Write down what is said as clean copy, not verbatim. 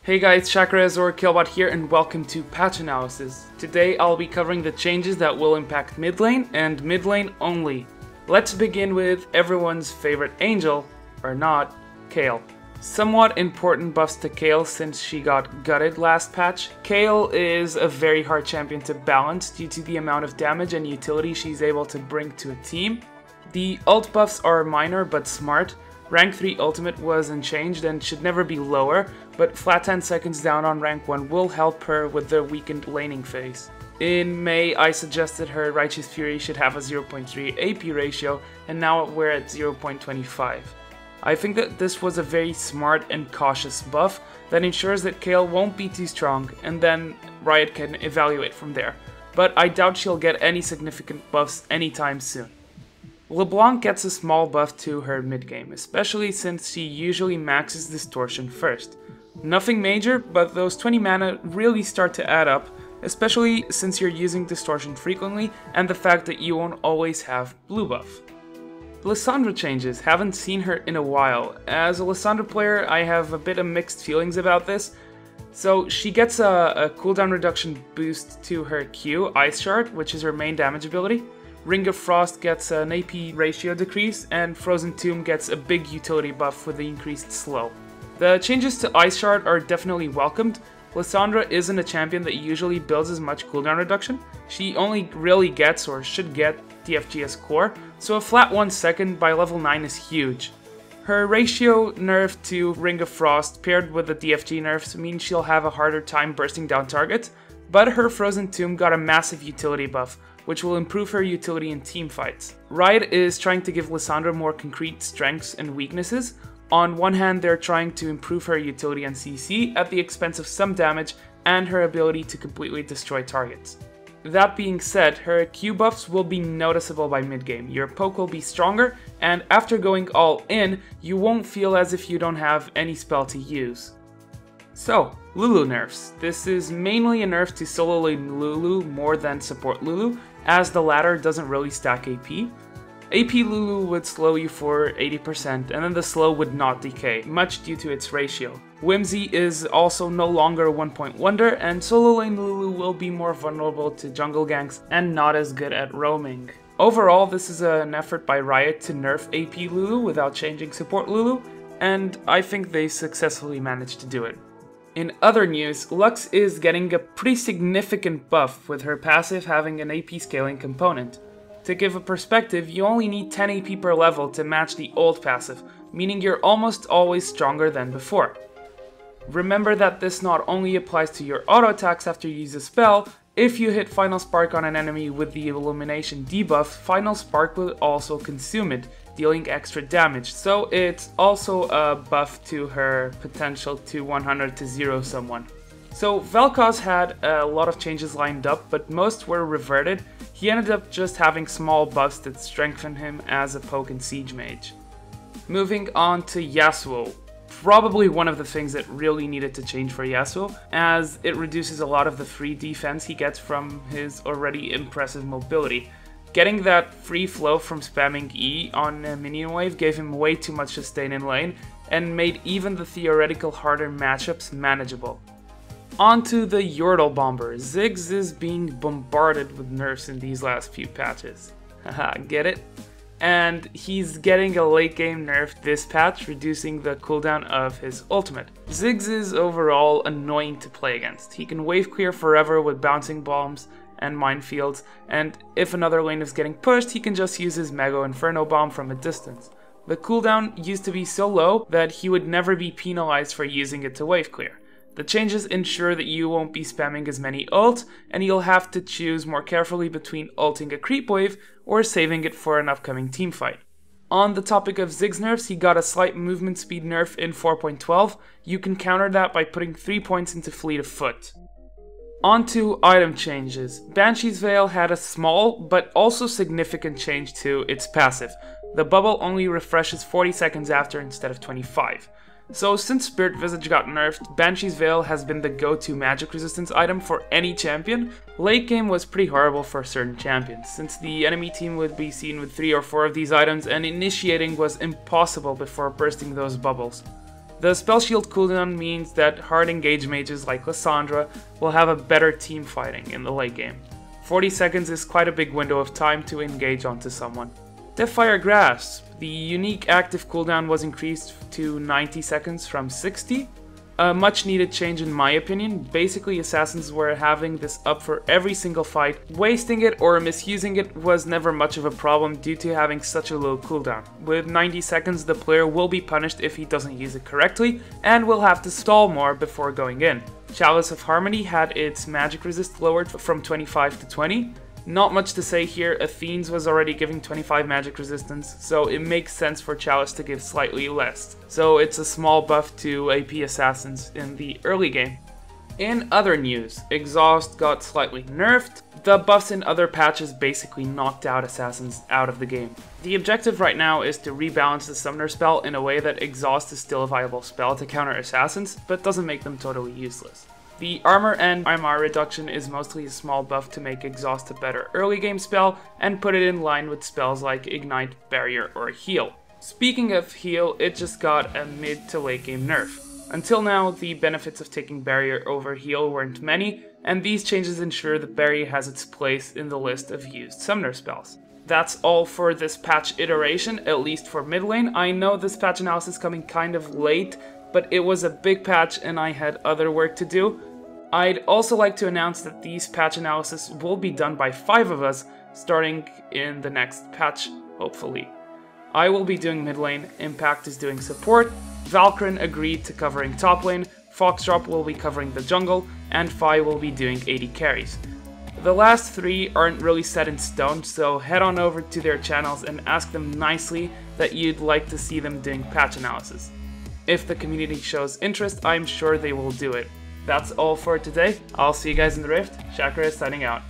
Hey guys, Shakarez or Killbot here and welcome to Patch Analysis. Today I'll be covering the changes that will impact mid lane and mid lane only. Let's begin with everyone's favorite angel, or not, Kayle. Somewhat important buffs to Kayle since she got gutted last patch. Kayle is a very hard champion to balance due to the amount of damage and utility she's able to bring to a team. The ult buffs are minor but smart. Rank 3 ultimate was unchanged and should never be lower, but flat 10 seconds down on rank 1 will help her with the weakened laning phase. In May, I suggested her Righteous Fury should have a 0.3 AP ratio, and now we're at 0.25. I think that this was a very smart and cautious buff that ensures that Kayle won't be too strong, and then Riot can evaluate from there. But I doubt she'll get any significant buffs anytime soon. LeBlanc gets a small buff to her mid-game, especially since she usually maxes Distortion first. Nothing major, but those 20 mana really start to add up, especially since you're using Distortion frequently and the fact that you won't always have blue buff. Lissandra changes, haven't seen her in a while. As a Lissandra player, I have a bit of mixed feelings about this. So she gets a cooldown reduction boost to her Q, Ice Shard, which is her main damage ability. Ring of Frost gets an AP ratio decrease, and Frozen Tomb gets a big utility buff with the increased slow. The changes to Ice Shard are definitely welcomed. Lissandra isn't a champion that usually builds as much cooldown reduction. She only really gets, or should get, DFGS core, so a flat 1 second by level 9 is huge. Her ratio nerf to Ring of Frost paired with the DFG nerfs means she'll have a harder time bursting down targets, but her Frozen Tomb got a massive utility buff, which will improve her utility in team fights. Riot is trying to give Lissandra more concrete strengths and weaknesses. On one hand, they're trying to improve her utility and CC at the expense of some damage and her ability to completely destroy targets. That being said, her Q buffs will be noticeable by mid-game. Your poke will be stronger, and after going all in, you won't feel as if you don't have any spell to use. So, Lulu nerfs. This is mainly a nerf to solo lane Lulu more than support Lulu, as the latter doesn't really stack AP. AP Lulu would slow you for 80%, and then the slow would not decay, much due to its ratio. Whimsy is also no longer a 1-point wonder, and solo lane Lulu will be more vulnerable to jungle ganks and not as good at roaming. Overall, this is an effort by Riot to nerf AP Lulu without changing support Lulu, and I think they successfully managed to do it. In other news, Lux is getting a pretty significant buff with her passive having an AP scaling component. To give a perspective, you only need 10 AP per level to match the old passive, meaning you're almost always stronger than before. Remember that this not only applies to your auto attacks after you use a spell. If you hit Final Spark on an enemy with the Illumination debuff, Final Spark will also consume it, dealing extra damage, so it's also a buff to her potential to 100 to 0 someone. So Vel'Koz had a lot of changes lined up, but most were reverted. He ended up just having small buffs that strengthened him as a poke and siege mage. Moving on to Yasuo. Probably one of the things that really needed to change for Yasuo, as it reduces a lot of the free defense he gets from his already impressive mobility. Getting that free flow from spamming E on a minion wave gave him way too much sustain in lane, and made even the theoretical harder matchups manageable. On to the Yordle Bomber. Ziggs is being bombarded with nerfs in these last few patches. Haha, get it? And he's getting a late game nerf this patch, reducing the cooldown of his ultimate. Ziggs is overall annoying to play against. He can wave clear forever with bouncing bombs and minefields, and if another lane is getting pushed, he can just use his Mega Inferno Bomb from a distance. The cooldown used to be so low that he would never be penalized for using it to wave clear. The changes ensure that you won't be spamming as many ults, and you'll have to choose more carefully between ulting a creep wave or saving it for an upcoming teamfight. On the topic of Ziggs nerfs, he got a slight movement speed nerf in 4.12. You can counter that by putting 3 points into Fleet of Foot. On to item changes. Banshee's Veil had a small but also significant change to its passive. The bubble only refreshes 40 seconds after instead of 25. So since Spirit Visage got nerfed, Banshee's Veil has been the go-to magic resistance item for any champion. Late game was pretty horrible for certain champions, since the enemy team would be seen with 3 or 4 of these items and initiating was impossible before bursting those bubbles. The spell shield cooldown means that hard engage mages like Lissandra will have a better team fighting in the late game. 40 seconds is quite a big window of time to engage onto someone. Deathfire Grasp. The unique active cooldown was increased to 90 seconds from 60. A much needed change in my opinion. Basically, assassins were having this up for every single fight. Wasting it or misusing it was never much of a problem due to having such a low cooldown. With 90 seconds, the player will be punished if he doesn't use it correctly and will have to stall more before going in. Chalice of Harmony had its magic resist lowered from 25 to 20. Not much to say here, Athene's was already giving 25 magic resistance, so it makes sense for Chalice to give slightly less. So it's a small buff to AP assassins in the early game. In other news, Exhaust got slightly nerfed. The buffs in other patches basically knocked out assassins out of the game. The objective right now is to rebalance the summoner spell in a way that Exhaust is still a viable spell to counter assassins, but doesn't make them totally useless. The armor and MR reduction is mostly a small buff to make Exhaust a better early game spell and put it in line with spells like Ignite, Barrier, or Heal. Speaking of Heal, it just got a mid to late game nerf. Until now, the benefits of taking Barrier over Heal weren't many, and these changes ensure that Barrier has its place in the list of used summoner spells. That's all for this patch iteration, at least for mid lane. I know this patch analysis is coming kind of late, but it was a big patch and I had other work to do. I'd also like to announce that these patch analysis will be done by 5 of us, starting in the next patch, hopefully. I will be doing mid lane, Impact is doing support, Valkyrin agreed to covering top lane, Foxdrop will be covering the jungle, and Fi will be doing AD carries. The last 3 aren't really set in stone, so head on over to their channels and ask them nicely that you'd like to see them doing patch analysis. If the community shows interest, I'm sure they will do it. That's all for today. I'll see you guys in the Rift. Shakarez signing out.